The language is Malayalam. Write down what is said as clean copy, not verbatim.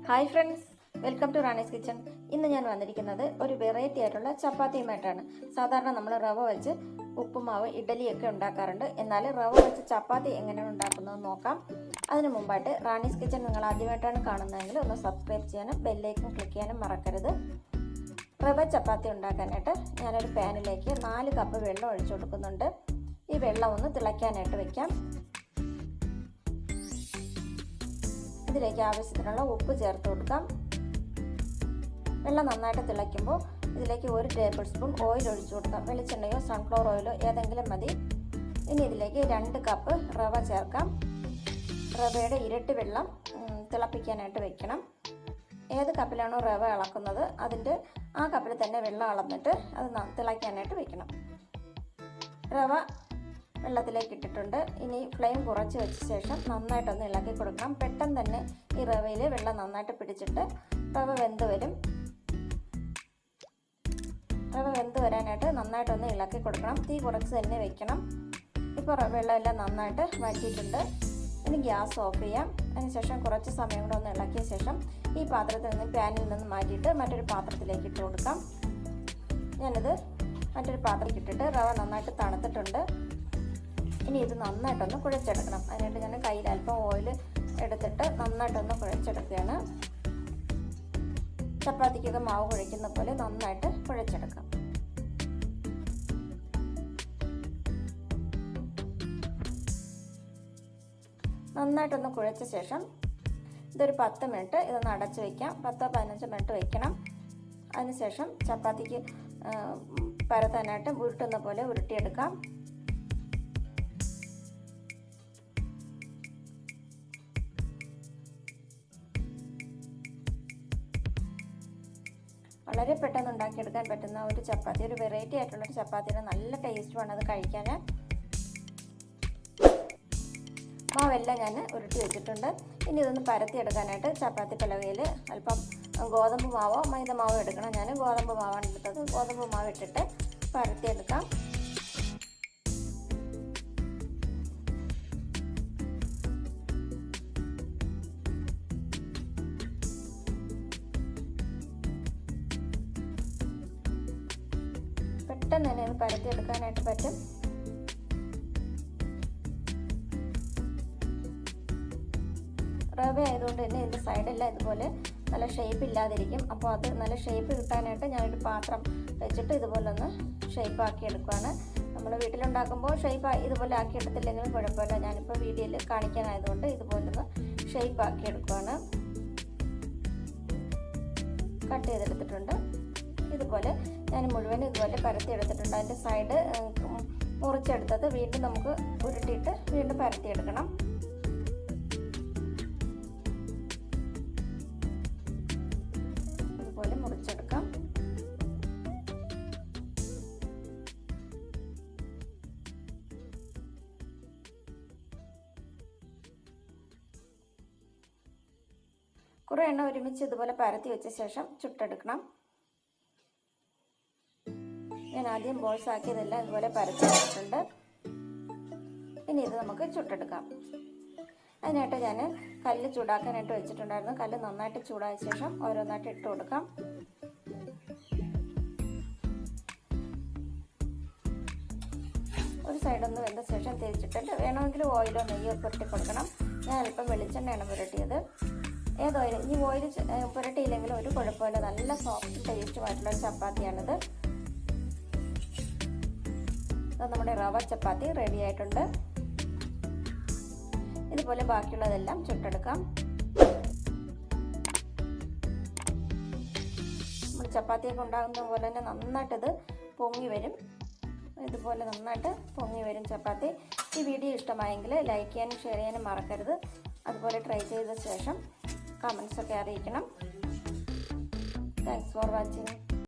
Hi friends, welcome to Rani's kitchen. ഇന്ന് ഞാൻ വന്നിരിക്കുന്നത് ഒരു വെറൈറ്റി ആയിട്ടുള്ള ചപ്പാത്തിയുമായിട്ടാണ്. സാധാരണ നമ്മൾ റവ വെച്ച് ഉപ്പുമാവ്, ഇഡലിയൊക്കെ ഉണ്ടാക്കാറുണ്ട്. എന്നാൽ റവ വെച്ച് ചപ്പാത്തി എങ്ങനെയാണ് ഉണ്ടാക്കുന്നത് നോക്കാം. അതിനു മുമ്പായിട്ട് റാണീസ് കിച്ചൺ നിങ്ങൾ ആദ്യമായിട്ടാണ് കാണുന്നതെങ്കിൽ ഒന്ന് സബ്സ്ക്രൈബ് ചെയ്യാനും ബെല്ലൈക്കൺ ക്ലിക്ക് ചെയ്യാനും മറക്കരുത്. റവ ചപ്പാത്തി ഉണ്ടാക്കാനായിട്ട് ഞാനൊരു പാനിലേക്ക് 4 കപ്പ് വെള്ളം ഒഴിച്ചു കൊടുക്കുന്നുണ്ട്. ഈ വെള്ളം ഒന്ന് തിളയ്ക്കാനായിട്ട് വെക്കാം. ഇതിലേക്ക് ആവശ്യത്തിനുള്ള ഉപ്പ് ചേർത്ത് കൊടുക്കാം. വെള്ളം നന്നായിട്ട് തിളയ്ക്കുമ്പോൾ ഇതിലേക്ക് 1 ടേബിൾ സ്പൂൺ ഓയിൽ ഒഴിച്ചു കൊടുക്കാം. വെളിച്ചെണ്ണയോ സൺഫ്ലവർ ഓയിലോ ഏതെങ്കിലും മതി. ഇനി ഇതിലേക്ക് 2 കപ്പ് റവ ചേർക്കാം. റവയുടെ ഇരട്ടി വെള്ളം തിളപ്പിക്കാനായിട്ട് വെക്കണം. ഏത് കപ്പിലാണോ റവ അളക്കുന്നത് അതിൻ്റെ ആ കപ്പിൽ തന്നെ വെള്ളം അളന്നിട്ട് അത് തിളയ്ക്കാനായിട്ട് വെക്കണം. റവ വെള്ളത്തിലേക്ക് ഇട്ടിട്ടുണ്ട്. ഇനി ഫ്ലെയിം കുറച്ച് വെച്ച ശേഷം നന്നായിട്ടൊന്ന് ഇളക്കി കൊടുക്കണം. പെട്ടെന്ന് തന്നെ ഈ റവയിൽ വെള്ളം നന്നായിട്ട് പിടിച്ചിട്ട് റവ വെന്ത് വരും. റവ വെന്ത് വരാനായിട്ട് നന്നായിട്ടൊന്ന് ഇളക്കി കൊടുക്കണം. തീ കുറച്ച് തന്നെ വെക്കണം. ഇപ്പോൾ വെള്ളമെല്ലാം നന്നായിട്ട് വറ്റിയിട്ടുണ്ട്. ഇനി ഗ്യാസ് ഓഫ് ചെയ്യാം. അതിനുശേഷം കുറച്ച് സമയം കൂടെ ഒന്ന് ഇളക്കിയ ശേഷം ഈ പാത്രത്തിൽ നിന്ന് പാനിൽ നിന്ന് മാറ്റിയിട്ട് മറ്റൊരു പാത്രത്തിലേക്ക് ഇട്ട് കൊടുക്കാം. ഞാനിത് മറ്റൊരു പാത്രത്തിൽ ഇട്ടിട്ട് റവ നന്നായിട്ട് തണുത്തിട്ടുണ്ട്. ഇനി ഇത് നന്നായിട്ടൊന്ന് കുഴച്ചെടുക്കണം. അതിനായിട്ട് ഞാൻ കയ്യിൽ അല്പം ഓയിൽ എടുത്തിട്ട് നന്നായിട്ടൊന്ന് കുഴച്ചെടുക്കുകയാണ്. ചപ്പാത്തിക്കൊക്കെ മാവ് കുഴയ്ക്കുന്ന പോലെ നന്നായിട്ട് കുഴച്ചെടുക്കാം. നന്നായിട്ടൊന്ന് കുഴച്ച ശേഷം ഇതൊരു 10 മിനിറ്റ് ഇതൊന്ന് അടച്ച് വയ്ക്കാം. 10-15 മിനിറ്റ് വയ്ക്കണം. അതിനുശേഷം ചപ്പാത്തിക്ക് പരത്താനായിട്ട് ഉരുട്ടുന്ന പോലെ ഉരുട്ടിയെടുക്കാം. വളരെ പെട്ടെന്ന് ഉണ്ടാക്കിയെടുക്കാൻ പറ്റുന്ന ഒരു ചപ്പാത്തി, ഒരു വെറൈറ്റി ആയിട്ടുള്ളൊരു ചപ്പാത്തിയുടെ നല്ല ടേസ്റ്റുമാണ് അത് കഴിക്കാൻ. മാവെല്ലാം ഞാൻ ഉരുട്ടി വെച്ചിട്ടുണ്ട്. ഇനി ഇതൊന്ന് പരത്തിയെടുക്കാനായിട്ട് ചപ്പാത്തി പലകയിൽ അല്പം ഗോതമ്പ് മാവോ മൈദ മാവോ എടുക്കണം. ഞാൻ ഗോതമ്പ് മാവാണ് എടുത്തത്. ഗോതമ്പ് മാവ് ഇട്ടിട്ട് പരത്തിയെടുക്കാം. പെട്ടെന്ന് തന്നെ അത് പരത്തിയെടുക്കാനായിട്ട് പറ്റും. റവ ആയതുകൊണ്ട് തന്നെ ഇതിൻ്റെ സൈഡെല്ലാം ഇതുപോലെ നല്ല ഷേപ്പ് ഇല്ലാതിരിക്കും. അപ്പോൾ അത് നല്ല ഷേപ്പ് കിട്ടാനായിട്ട് ഞാനൊരു പാത്രം വെച്ചിട്ട് ഇതുപോലെ ഒന്ന് ഷേപ്പ് ആക്കി എടുക്കുകയാണ്. നമ്മൾ വീട്ടിലുണ്ടാക്കുമ്പോൾ ഷേപ്പ് ഇതുപോലെ ആക്കി എടുത്തില്ലെങ്കിലും കുഴപ്പമില്ല. ഞാനിപ്പോൾ വീഡിയോയിൽ കാണിക്കാനായതുകൊണ്ട് ഇതുപോലെ ഒന്ന് ഷേപ്പ് ആക്കി എടുക്കുകയാണ്. കട്ട് ചെയ്തെടുത്തിട്ടുണ്ട്. ഇതുപോലെ ഞാൻ മുഴുവൻ ഇതുപോലെ പരത്തി എടുത്തിട്ടുണ്ട്. അതിൻ്റെ സൈഡ് മുറിച്ചെടുത്തത് വീണ്ടും നമുക്ക് ഉരുട്ടിയിട്ട് വീണ്ടും പരത്തിയെടുക്കണം. ഇതുപോലെ മുറിച്ചെടുക്കാം. കുറേ എണ്ണ ഒരുമിച്ച് ഇതുപോലെ പരത്തി വെച്ച ശേഷം ചുട്ടെടുക്കണം. ഞാൻ ആദ്യം ബോൾസ് ആക്കിയതെല്ലാം ഇതുപോലെ പരത്തി വെച്ചിട്ടുണ്ട്. ഇനി ഇത് നമുക്ക് ചുട്ടെടുക്കാം. അതിനായിട്ട് ഞാൻ കല്ല് ചൂടാക്കാനായിട്ട് വെച്ചിട്ടുണ്ടായിരുന്നു. കല്ല് നന്നായിട്ട് ചൂടായ ശേഷം ഓരോന്നായിട്ട് ഇട്ട് കൊടുക്കാം. ഒരു സൈഡൊന്ന് വെന്ത ശേഷം തിരിച്ചിട്ടിട്ട് വേണമെങ്കിൽ ഓയിലോ നെയ്യോ പുരട്ടി കൊടുക്കണം. ഞാൻ അല്പം വെളിച്ചെണ്ണയാണ് പുരട്ടിയത്. ഏത് ഓയിൽ, ഈ ഓയിൽ പുരട്ടിയില്ലെങ്കിലും ഒരു കുഴപ്പമില്ല. നല്ല സോഫ്റ്റ് ടേസ്റ്റുമായിട്ടുള്ളൊരു ചപ്പാത്തിയാണിത്. നമ്മുടെ റവ ചപ്പാത്തി റെഡി ആയിട്ടുണ്ട്. ഇതുപോലെ ബാക്കിയുള്ളതെല്ലാം ചുട്ടെടുക്കാം. നമ്മൾ ചപ്പാത്തിയൊക്കെ ഉണ്ടാകുന്ന പോലെ തന്നെ നന്നായിട്ടിത് പൊങ്ങി വരും. ഇതുപോലെ നന്നായിട്ട് പൊങ്ങി വരും ചപ്പാത്തി. ഈ വീഡിയോ ഇഷ്ടമായെങ്കിൽ ലൈക്ക് ചെയ്യാനും ഷെയർ ചെയ്യാനും മറക്കരുത്. അതുപോലെ ട്രൈ ചെയ്ത ശേഷം കമൻസൊക്കെ അറിയിക്കണം. Thanks for watching.